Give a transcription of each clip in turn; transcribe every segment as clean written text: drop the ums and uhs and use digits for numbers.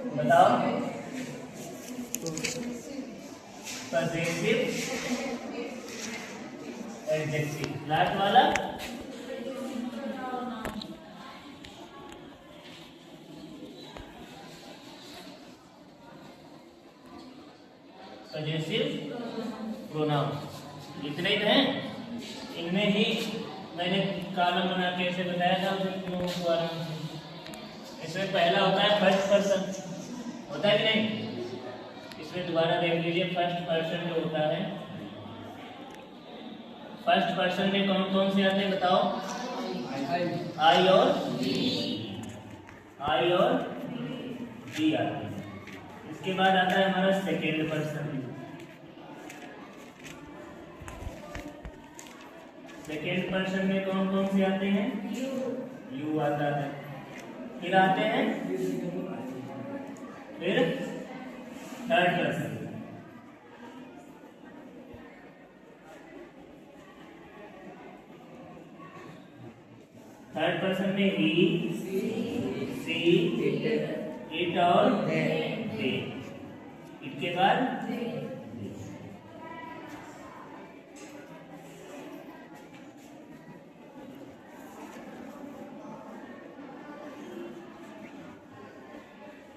बताओ। Possessive adjective, last वाला possessive pronoun. इतने ही हैं, इनमें ही मैंने कॉलम बना के ऐसे बताया था उन लोगों को आराम से। इसमें पहला होता है फर्स्ट पर्सन, होता है कि नहीं? इसमें दोबारा देख लीजिए, फर्स्ट पर्सन जो होता है, फर्स्ट पर्सन में कौन कौन से आते हैं बताओ? आई और आई और डी आते हैं। इसके बाद आता है हमारा सेकेंड पर्सन। सेकेंड पर्सन में कौन कौन से आते हैं? यू आता है। फिर आते हैं फिर थर्ड पर्सन। थर्ड पर्सन में ही, सी, इट और दे। इसके बाद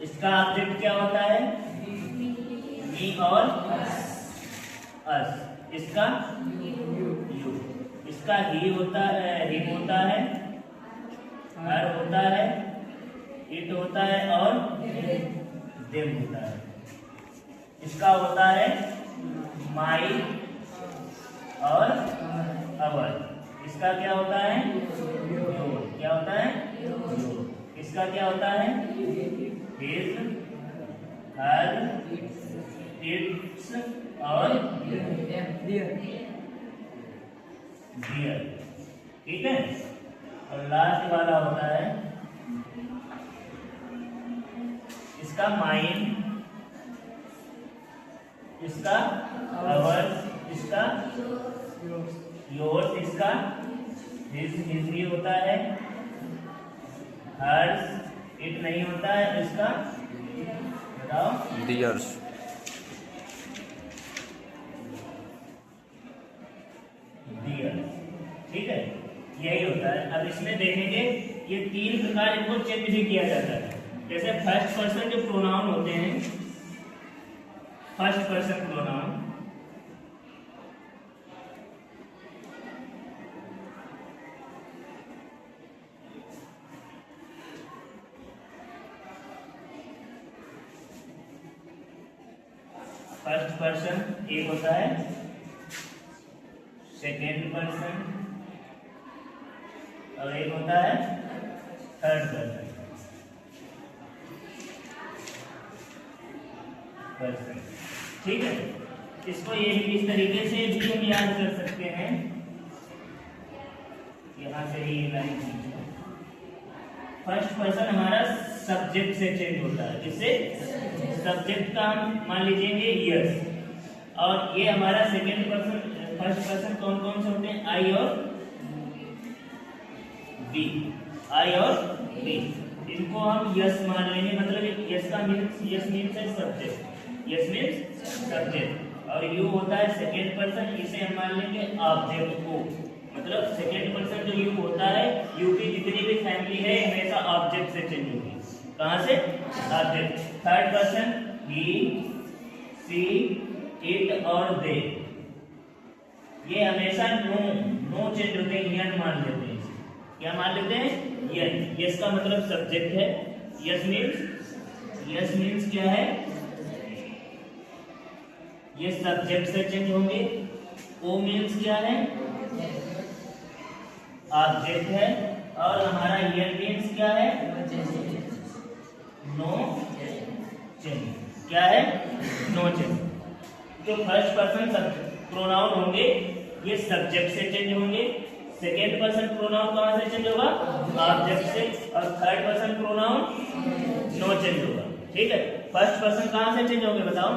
इसका ऑब्जेक्ट क्या होता है? मी और अस। इसका यू। इसका ही होता है, हिम होता है, हर होता है, इट होता है और देम होता है। इसका होता है माई और अवर। इसका क्या होता है? योर। क्या होता है? योर। इसका क्या होता है? हिज, हर, इट्स और डियर। ठीक है। और लास्ट वाला होता है इसका माइन, इसका अवर, इसका योर्स, इसका हिज भी होता है, हर्स, इट नहीं होता है, इसका बताओ डियर्स। डियर। ठीक है, यही होता है। अब इसमें देखेंगे ये तीन प्रकार इनको चेंज भी किया जाता है। जैसे फर्स्ट पर्सन जो प्रोनाउन होते हैं, first person pronoun, first person एक होता है, सेकेंड पर्सन और एक होता है थर्ड पर्सन। ठीक है, इसको ये इस तरीके से भी हम याद कर सकते हैं। यहां से ही लाइन कीजिए। फर्स्ट पर्सन हमारा सब्जेक्ट से चेंज होता है। जिससे सब्जेक्ट का हम मान लीजिए यस, और ये हमारा सेकेंड पर्सन, फर्स्ट पर्सन कौन कौन से होते हैं? आई और बी। आई और बी, इनको हम यस मान लेंगे। मतलब यस का मीन्स, यस मीन्स है सब्जेक्ट, यस मीन्स सब्जेक्ट। और यू होता है सेकेंड पर्सन, इसे हम मान लेंगे ऑब्जेक्ट को। मतलब सेकेंड पर्सन जो यू होता है, यू की जितनी भी फैमिली है हमेशा ऑब्जेक्ट से चेंज होगी। कहां से? Object. Third person he, she, it और दे, ये हमेशा नो चेंज होते हैं, यन मान लेते हैं। क्या मान लेते हैं? यन। यस का मतलब सब्जेक्ट है। यस मीन्स क्या है? ये सब्जेक्ट से चेंज होंगे। ओ मीन्स क्या है? ऑब्जेक्ट है। और हमारा यन मीन्स क्या है? No change. क्या है? No change. जो फर्स्ट पर्सन प्रोनाउन होंगे ये सब्जेक्ट से चेंज होंगे। सेकेंड पर्सन प्रोनाउन कहां से चेंज होगा? ऑब्जेक्ट से। और third person pronoun no change होगा। ठीक है, फर्स्ट पर्सन कहां से चेंज होंगे बताओ?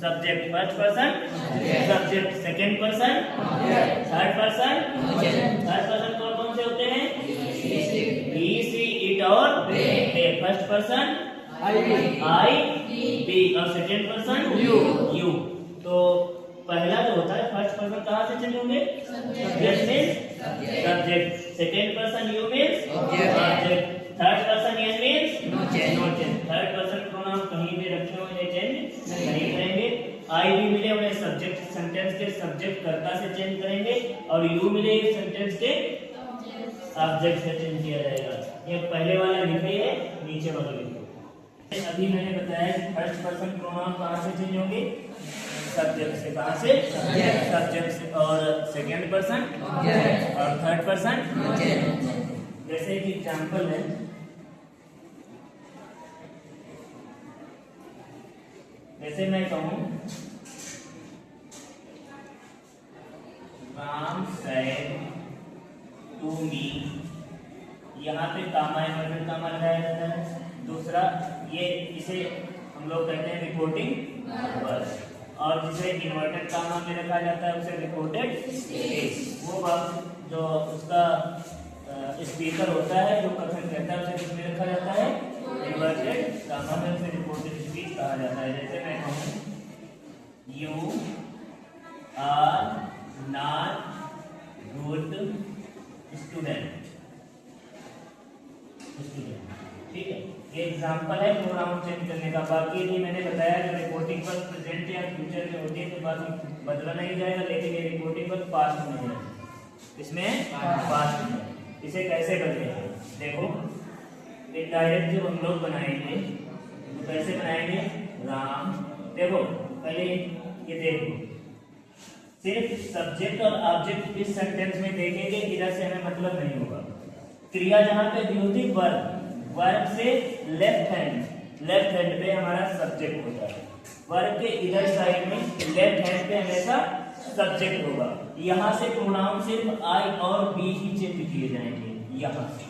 Subject. First person subject, second person third person. Third person कौन कौन से होते हैं? ही, सी, इट और दे। फर्स्ट पर्सन आई बी और सेकेंड पर्सन यू। तो पहला जो होता है फर्स्ट पर्सन कहाँ से चेंज होंगे? S means subject, second person you means object, third person S means no change. Third person pronoun कहीं भी रखे हुए चेंज नहीं करेंगे। आई भी मिले उन्हें सब्जेक्ट सेंटेंस के सब्जेक्ट कर्ता से चेंज करेंगे और यू मिले सेंटेंस के ऑब्जेक्ट से चेंज किया जाएगा। ये पहले वाला लिखे है, नीचे वाला लिखो। अभी मैंने बताया कि फर्स्ट पर्सन प्रोनाउन कहाँ से चेंज होंगे? सब्जेक्ट से। कहाँ से? सब्जेक्ट से। और सेकेंड पर्सन और थर्ड पर्सन। जैसे एक एग्जांपल है, जैसे मैं कहूँ राम सेड टू मी, यहाँ पे कामा इन्वर्टेड कामा लगाया जाता है। दूसरा ये इसे हम लोग कहते हैं रिपोर्टिंग वर्ब, और जिसे इन्वर्टेड कामा में रखा जाता है उसे रिपोर्टेड स्पीच। वो वक्त जो उसका स्पीकर होता है जो कथन कहता है उसे किसमें रखा जाता है? इन्वर्टेड कामा में, उसे रिपोर्टेड स्पीच कहा जाता है। जैसे मैं कहूँ you are not good student, ठीक है। ये एग्जांपल है प्रोनाउन चेंज करने का। बाकी भी मैंने बताया कि रिपोर्टिंग पर प्रेजेंट या फ्यूचर में होती है तो बाकी बदला नहीं जाएगा, लेकिन ये रिपोर्टिंग पर पास्ट में है, इसमें पास्ट में। इसे कैसे बदलेंगे? देखो एक डायरेक्ट जो हम लोग बनाएंगे तो कैसे बनाएंगे? राम, देखो पहले ये देखो, सिर्फ सब्जेक्ट और ऑब्जेक्ट इस सेंटेंस में देखेंगे, इधर से हमें मतलब नहीं होगा। क्रिया जहाँ पे दी होती वर्ब, वर्ब से लेफ्ट हैंड पे हमारा सब्जेक्ट होता है। वर्ब के इधर साइड में लेफ्ट हैंड पे हमेशा सब्जेक्ट होगा। यहाँ से प्रोनाउन सिर्फ आई और बी ही चेंज किए जाएंगे। यहाँ से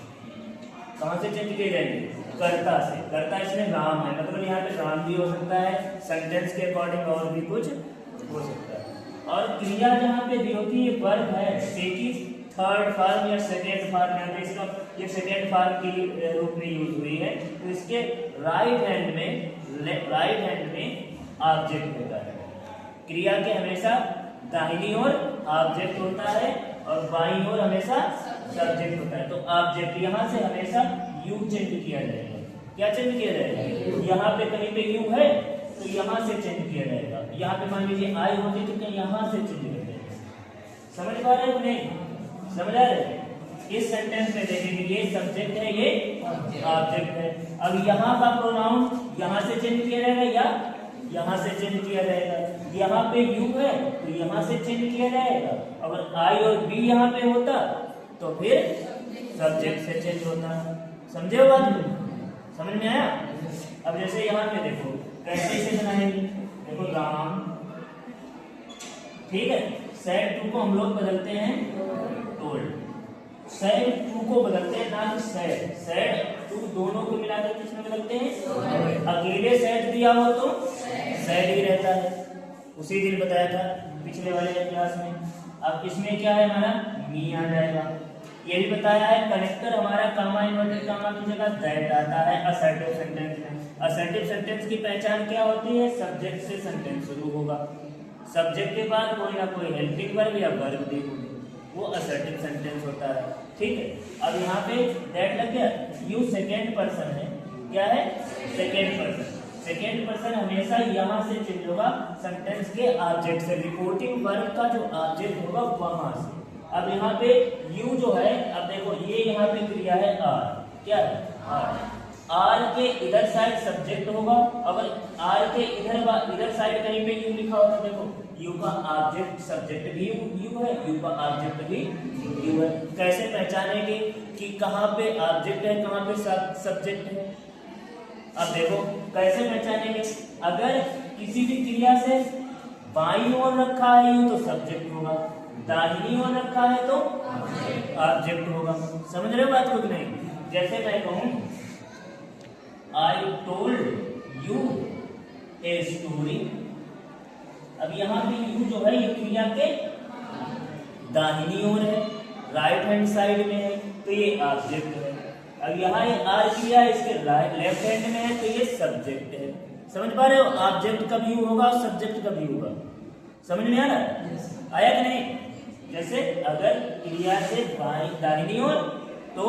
कहाँ से चेंज किए जाएंगे? कर्ता से। कर्ता इसमें राम है, मतलब यहाँ पे राम भी हो सकता है, सेंटेंस के अकॉर्डिंग और भी कुछ हो सकता है। और क्रिया जहाँ पे दी होती है वर्ब है, थर्ड फॉर्म या सेकेंड फॉर्म, यहाँ पे इसका ये सेकेंड फॉर्म के रूप में यूज हुई है, तो इसके राइट हैंड में ऑब्जेक्ट होता है। क्रिया के हमेशा दाहिनी ओर ऑब्जेक्ट होता है और बाईं ओर हमेशा सब्जेक्ट होता है। तो ऑब्जेक्ट यहाँ से हमेशा यू चेंज किया जाएगा। क्या चेंज किया जाएगा? यहाँ पे कहीं पे यू है तो यहाँ से चेंज किया जाएगा। यहाँ पे मान लीजिए आई होती तो क्या यहाँ से चेंज कर देंगे। समझ पा रहे हो नहीं? समझ आ रहे? इस सेंटेंस में देखेंगे ये सब्जेक्ट है, ये ऑब्जेक्ट है। अब यहाँ का प्रोनाउन यहाँ से चेंज किया जाएगा या यहाँ से चेंज किया जाएगा। यहाँ पे यू है तो यहाँ से चेंज किया जाएगा। अगर आई और बी यहाँ पे होता तो फिर सब्जेक्ट से चेंज होता। समझे हो बात? समझ में आया? अब जैसे यहाँ पे देखो कैसे इसे बनाएंगे। देखो राम, ठीक है, सेड टू को हम लोग बदलते हैं टोल्ड। सेड टू को बदलते हैं, ना कि सेड टू दोनों को मिलाकर किसमें बदलते हैं? अकेले सेड दिया हो तो सेड ही रहता है। उसी दिन बताया था पिछले वाले क्लास में। अब इसमें क्या है हमारा? मी आ जाएगा। ये भी बताया है कनेक्टर हमारा कामा इन्वर्टेड कामा की जगह दैट आता है असर्टिव सेंटेंस में। असर्टिव सेंटेंस की पहचान क्या होती है? सब्जेक्ट से सेंटेंस शुरू होगा, सब्जेक्ट के बाद कोई ना कोई हेल्पिंग वर्ब या वर्ब दी होगी, वो असर्टिव सेंटेंस होता है। ठीक है, अब यहाँ पे दैट लग गया। यू सेकेंड पर्सन है, क्या है? Second person. सेकेंड पर्सन हमेशा यहाँ से चेंज होगा सेंटेंस के ऑब्जेक्ट से। रिपोर्टिंग वर्ब का जो ऑब्जेक्ट होगा वहां से। अब यहाँ पे यू जो है, अब देखो ये यहाँ पे क्रिया है आर, क्या है? आर। आर के इधर साइड सब्जेक्ट होगा। अगर आर के इधर साइड कहीं पे यू लिखा होगा, देखो यू का ऑब्जेक्ट सब्जेक्ट भी यू है, यू का ऑब्जेक्ट भी यू है। कैसे पहचानेंगे कि कहाँ पे ऑब्जेक्ट है, कहाँ पे सब्जेक्ट है? अब देखो कैसे पहचानेंगे। अगर किसी भी क्रिया से बाईं ओर रखा है यू तो सब्जेक्ट होगा, दाहिनी ओर रखा है तो ऑब्जेक्ट होगा। समझ रहे हो बात को कि नहीं? जैसे मैं कहूं I told U a story. अब यहाँ पे यू जो है ये क्रिया के दाहिनी ओर है, राइट हैंड साइड में है, तो ये ऑब्जेक्ट है। अब यहाँ ये आर किया है, इसके लेफ्ट हैंड में है, तो ये सब्जेक्ट है। समझ पा रहे हो? ऑब्जेक्ट कब यू होगा और सब्जेक्ट कब यू होगा? समझ में आ रहा है? आया कि नहीं? जैसे अगर क्रिया से दाहिनी ओर तो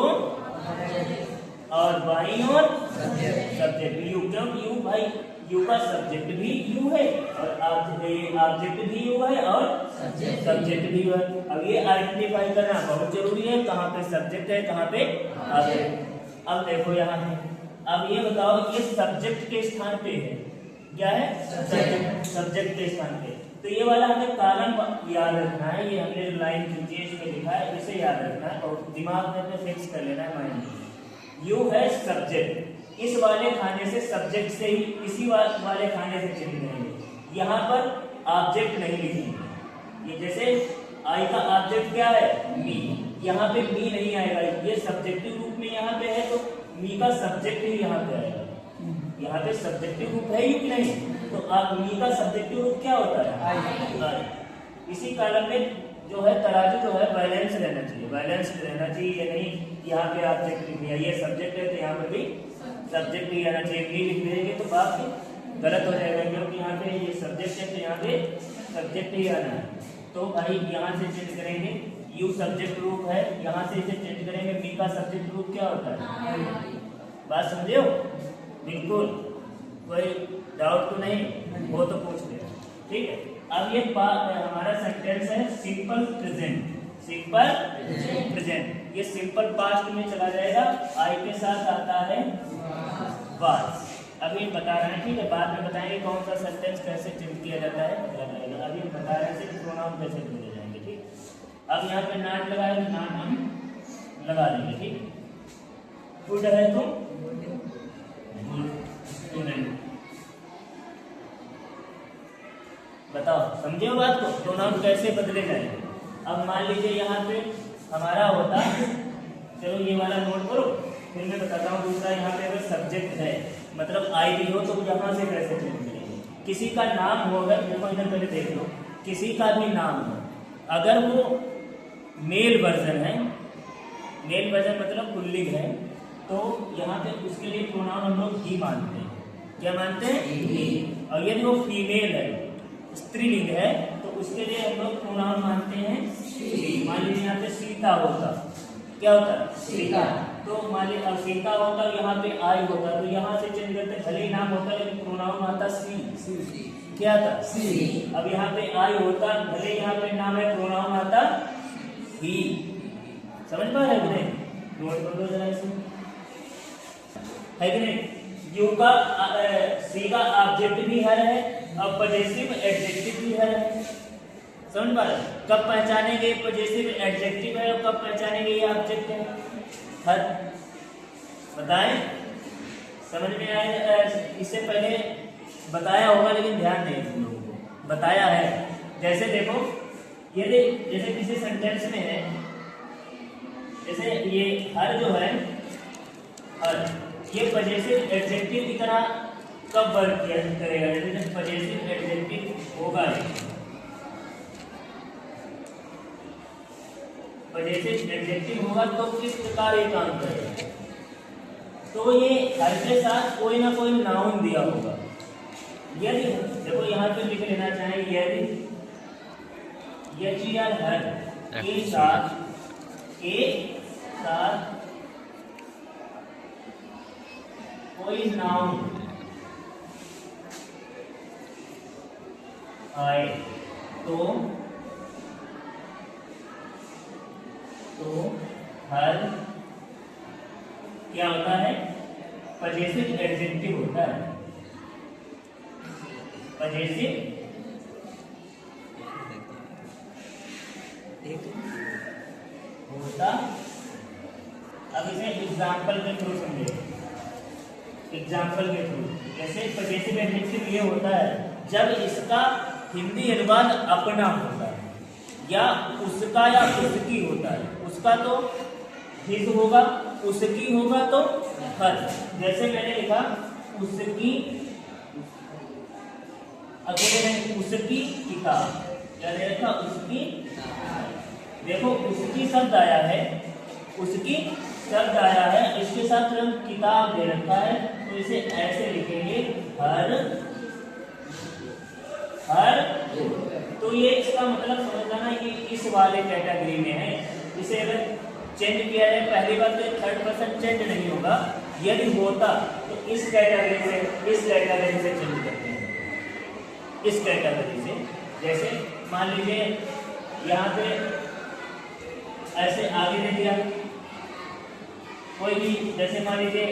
और बाईं ओर सब्जेक्ट यू। क्यों यू भाई? यू का सब्जेक्ट भी यू है और ऑब्जेक्ट भी यू है और सब्जेक्ट भी यू है। अब ये आइडेंटिफाई करना बहुत जरूरी है, कहाँ पे सब्जेक्ट है कहाँ पे ऑब्जेक्ट। अब देखो यहाँ है, अब ये बताओ ये सब्जेक्ट के स्थान पे है, क्या है? सब्जेक्ट के स्थान पे। तो ये वाला हमें कॉलम याद रखना है, ये हमने जो लाइन खींची है इसमें लिखा है, इसे याद रखना है और दिमाग में फिक्स कर लेना है माइंड में। यू है सब्जेक्ट, इस वाले खाने से सब्जेक्ट से ही इसी वाले खाने से चिन्ह करेंगे। यहाँ पर ऑब्जेक्ट नहीं लिखेंगे। ये जैसे आई का ऑब्जेक्ट क्या है? मी। यहाँ पे मी नहीं आएगा, ये सब्जेक्टिव रूप में यहाँ पे है तो मी का सब्जेक्ट ही यहाँ पे आएगा। यहाँ पे सब्जेक्टिव रूप है ही नहीं, तो आप मी का सब्जेक्टिव रूप क्या होता है? इसी कारण में जो है तराजू जो है बैलेंस रहना चाहिए, बैलेंस रहना चाहिए। ये नहीं यहाँ पे ऑब्जेक्ट लिख दिया, ये सब्जेक्ट है तो यहाँ पर भी सब्जेक्ट ही आना चाहिए। भी लिख देंगे तो बात गलत हो जाएगा, क्योंकि यहाँ पे ये सब्जेक्ट है तो यहाँ पे सब्जेक्ट ही आना है। तो भाई यहाँ से चेंज करेंगे, यू सब्जेक्ट रूप है, यहाँ से इसे चेंज करेंगे, मी का सब्जेक्ट रूप क्या होता है? बात समझे हो? बिल्कुल, कोई डाउट तो नहीं हो तो पूछ ले, ठीक है। अब ये हमारा सेंटेंस है सिंपल प्रेजेंट। सिंपल प्रेजेंट ये सिंपल पास्ट में चला जाएगा, आई के साथ आता है वाज। अभी बता रहे हैं, ठीक है, बाद में बताएंगे कौन सा सेंटेंस कैसे चेंज किया जाता है, अभी बता रहे हैं सिर्फ प्रोनाउन कैसे बदले जाएंगे, ठीक। अब यहाँ पे नॉट लगाया तो नॉट हम लगा देंगे, ठीक। गुड है तो बताओ, समझे हो बात को? प्रोनाउन कैसे बदले जाएंगे। अब मान लीजिए यहाँ पे हमारा होता, चलो ये वाला नोट करो, फिर मैं बताता हूँ दूसरा। यहाँ पे अगर सब्जेक्ट है मतलब आई भी हो तो यहाँ से कैसे चेंज करेंगे। किसी का नाम हो, अगर देखो इधर पहले देख लो, किसी का भी नाम हो, अगर वो मेल वर्जन है, मेल वर्जन मतलब पुल्लिंग है, तो यहाँ पे उसके लिए प्रोनाउन हम लोग ही मानते हैं। क्या मानते हैं? ही। और यदि वो फीमेल है, स्त्रीलिंग है, तो उसके लिए हम लोग प्रोनाउन मानते हैं शी। मान लीजिए यहाँ पे सीता होता, क्या होता? सीता। तो मान लीजिए अब सीता होता, यहाँ पे आई होता, तो यहाँ से चेंज करते, भले ही नाम होता लेकिन प्रोनाउन आता सी। क्या था? सी। अब यहाँ पे आई होता, भले यहाँ पे नाम है, प्रोनाउन आता ही। समझ पा रहे हो? नोट कर दो जरा इसे, है कि नहीं? यू का सी का ऑब्जेक्ट भी हर है और पजेसिव एडजेक्टिव भी हर है। समझ पा रहे? कब पहचानेंगे पजेसिव एडजेक्टिव है और कब पहचानेंगे ये ऑब्जेक्ट है? हर। बताएं, समझ में आए? इससे पहले बताया होगा लेकिन ध्यान नहीं तुम लोगों को, बताया है। जैसे देखो, यदि जैसे किसी सेंटेंस में है, जैसे ये हर जो है, हर ये पजेसिव एडजेक्टिव की तरह कब वर्क किया करेगा? जैसे पजेसिव एडजेक्टिव होगा, पजेसिव एडजेक्टिव होगा तो किस प्रकार ये काम करेगा? तो ये हर के साथ कोई ना कोई नाउन दिया होगा। यदि देखो यहाँ पे लिख लेना चाहे, यदि हर के साथ कोई नाउन आए तो हर क्या होता है? पजेसिव एडजेक्टिव होता है। पजेसिव होता। अब इसे एग्जाम्पल के थ्रू समझे, एग्जाम्पल के थ्रू। जैसे पजेसिव एडजेक्टिव ये होता है जब इसका हिंदी अनुवाद अपना होता है या उसका या उसकी होता है। उसका तो हिज होगा, उसकी होगा तो हर। जैसे मैंने लिखा उसकी, अकेले में उसकी किताब, क्या लिखा? उसकी। देखो उसकी शब्द आया है, उसकी शब्द आया है, इसके साथ तुरंत किताब दे रखा है, तो इसे ऐसे लिखेंगे हर। तो ये इसका मतलब समझ लेना कि इस वाले कैटेगरी में है। इसे अगर चेंज किया जाए, पहली बात तो थर्ड पर्सन चेंज नहीं होगा, यदि होता तो इस कैटेगरी से चेंज करते हैं, इस कैटेगरी से। जैसे मान लीजिए यहाँ पे ऐसे आगे दे दिया कोई भी, जैसे मान लीजिए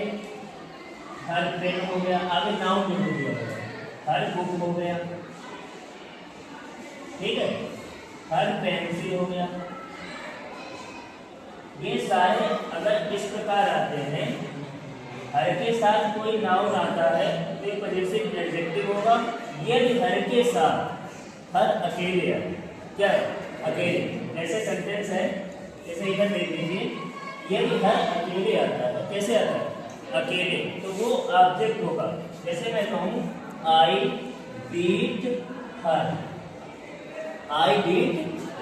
हर पेन हो गया, आगे नाउन हो गया, हर बुक हो गया, ठीक है, हर पेंसिल हो गया। ये सारे अगर इस प्रकार आते हैं, हर के साथ कोई नाउन आता है तो ये पॉजिटिव एडजेक्टिव होगा। यदि हर के साथ हर अकेले है, क्या है अकेले, जैसे सेंटेंस है, जैसे इधर देख लीजिए, यदि हर अकेले आता है, कैसे आता है अकेले, तो वो ऑब्जेक्ट होगा। जैसे मैं कहूँ I beat her, I beat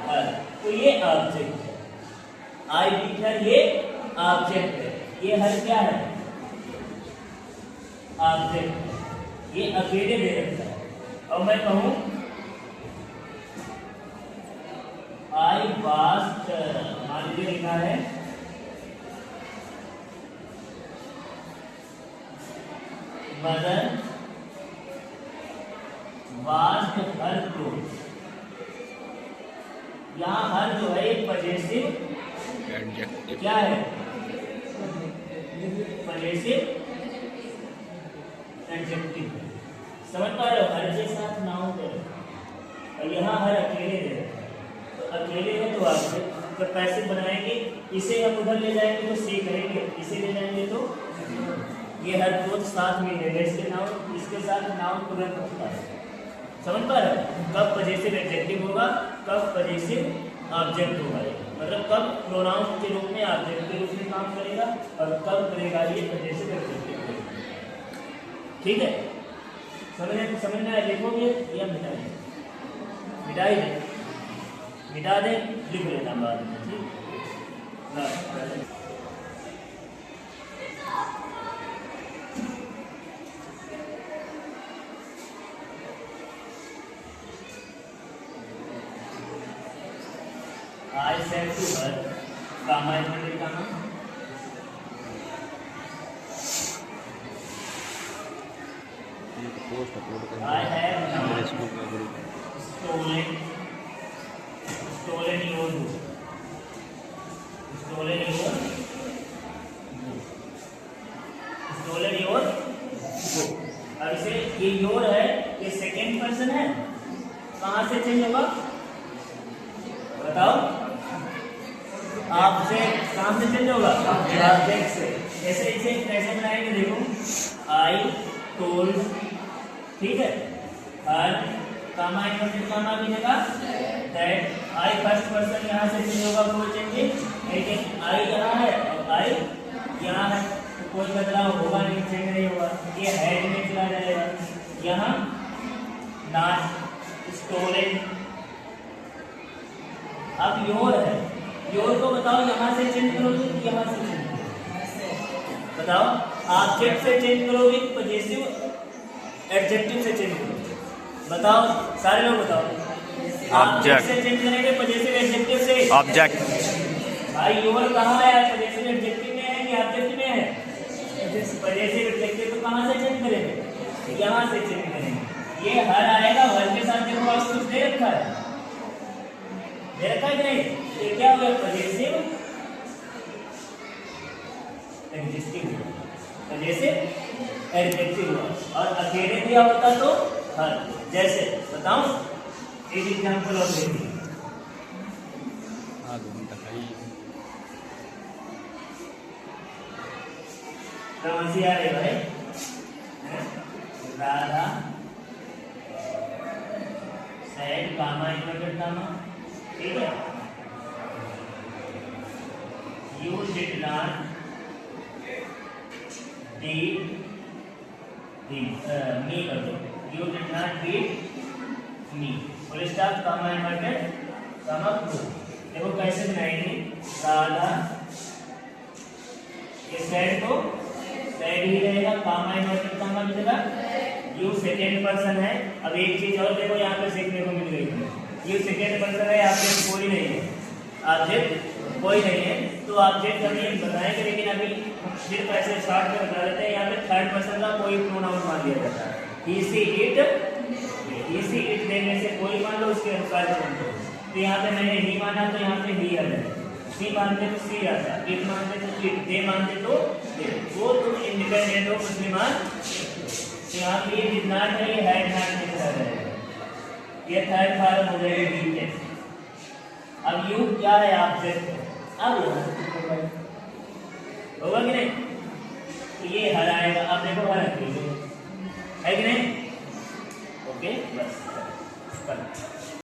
हर, तो ये ऑब्जेक्ट है, आई बीट हर ये ऑब्जेक्ट है, ये हर क्या है ऑब्जेक्ट है, ये अकेले दे रखता है। और मैं कहूँ आई वास्ट, मान लीजिए लिखा है मदर वास्ट हर क्लोथ, यहाँ हर जो है एक पॉजिटिव क्या है, पॉजिटिव एडजेक्टिव। समझ पा रहे हो, हर के साथ नाउन करो, और यहाँ हर अकेले है, तो अकेले है तो आपसे जब पैसे बनाएंगे, इसे हम उधर ले जाएंगे तो सी करेंगे, इसे ले जाएंगे तो ये हर क्लोथ साथ में है, इसके नाउन, इसके साथ नाउन तुरंत होता है। समझ पा रहे हो, कब पॉजिटिव एडजेक्टिव होगा, कब पॉजिटिव ऑब्जेक्ट होगा, मतलब कब प्रोनाउन के रूप में ऑब्जेक्ट के रूप में काम करेगा और कब करेगा ये पॉजिटिव एडजेक्टिव। ठीक है, समझना है, लिखोगे या मिटा दें, मिटा दे, लिख लेना बाद में, ठीक। I said to her, comma inverted comma, I have not stolen your book, stolen your book। अब इसे ये योर है, ये सेकेंड पर्सन है, कहाँ से चेंज होगा बताओ, आपसे कहाँ से चेंज होगा, ऑब्जेक्ट से। ऐसे इसे कैसे बनाएंगे, देखो आई टोल्ड, ठीक है, हर कामा इन्वर्टेड कामा की जगह दैट, आई फर्स्ट पर्सन यहाँ से चेंज होगा, कोई चेंज, लेकिन आई यहाँ है और आई यहाँ है, तो कोई बदलाव होगा नहीं, चेंज नहीं होगा, ये हेड में चला जाएगा। यहाँ नॉट स्टोलन, अब योर है, योर को बताओ यहाँ से चेंज करोगे कि यहाँ से चेंज करोगे, बताओ, ऑब्जेक्ट से चेंज करोगे कि पॉजिटिव एडजेक्टिव से चेंज करोगे, बताओ सारे लोग बताओ। ऑब्जेक्ट से चेंज करेंगे, पॉजिटिव एडजेक्टिव से, ऑब्जेक्ट। भाई योर कहाँ है, पॉजिटिव एडजेक्टिव में है कि ऑब्जेक्ट में है, पॉजिटिव एडजेक्टिव तो कहाँ से चेंज करेंगे, यहाँ से चेंज करेंगे। ये हर आएगा, हर के साथ देखो आप कुछ दे रखा है, दे रखा है कि नहीं, ये क्या हुआ पॉजिटिव एडजेक्टिव, पॉजिटिव एडजेक्टिव हुआ, और अकेले दिया होता तो हर। जैसे बताओ एक एग्जांपल और देखिए, समझिए आ रहे भाई, Radha said comma inverted comma, ठीक है, you did not beat me कर दो, you did not beat me, full stop comma inverted comma close. देखो कैसे बनाएंगे, राधा इस साइड को साइड ही रहेगा, कामा इन्वर्टेड कामा की जगह यू सेकेंड पर्सन है। अब एक चीज और देखो यहाँ पे सीखने को मिल गई है, यू सेकेंड पर्सन है, ऑब्जेक्ट कोई नहीं है, ऑब्जेक्ट कोई नहीं है, तो ऑब्जेक्ट हम ये बताएंगे, लेकिन अभी सिर्फ ऐसे शॉर्ट में बता देते हैं। यहाँ पे थर्ड पर्सन का कोई प्रोनाउन मान दिया जाता है, ही she it, he she it देने से कोई मान लो, उसके अनुसार चुनो। तो यहाँ पे मैंने ही माना तो यहाँ पे ही आ जाए, सी मानते तो सी आता, इट मानते तो इट, दे मानते तो दे, वो तुम इंडिपेंडेंट हो मुस्लिमान। तो यहाँ पे ये डिड नॉट है, ये हैड नॉट की तरह रहेगा, ये थर्ड फॉर्म हो जाएगी डी के। अब यू क्या है, ऑब्जेक्ट है। अब होगा कि नहीं, तो ये हर आएगा। अब देखो हर है कि नहीं, ओके बस।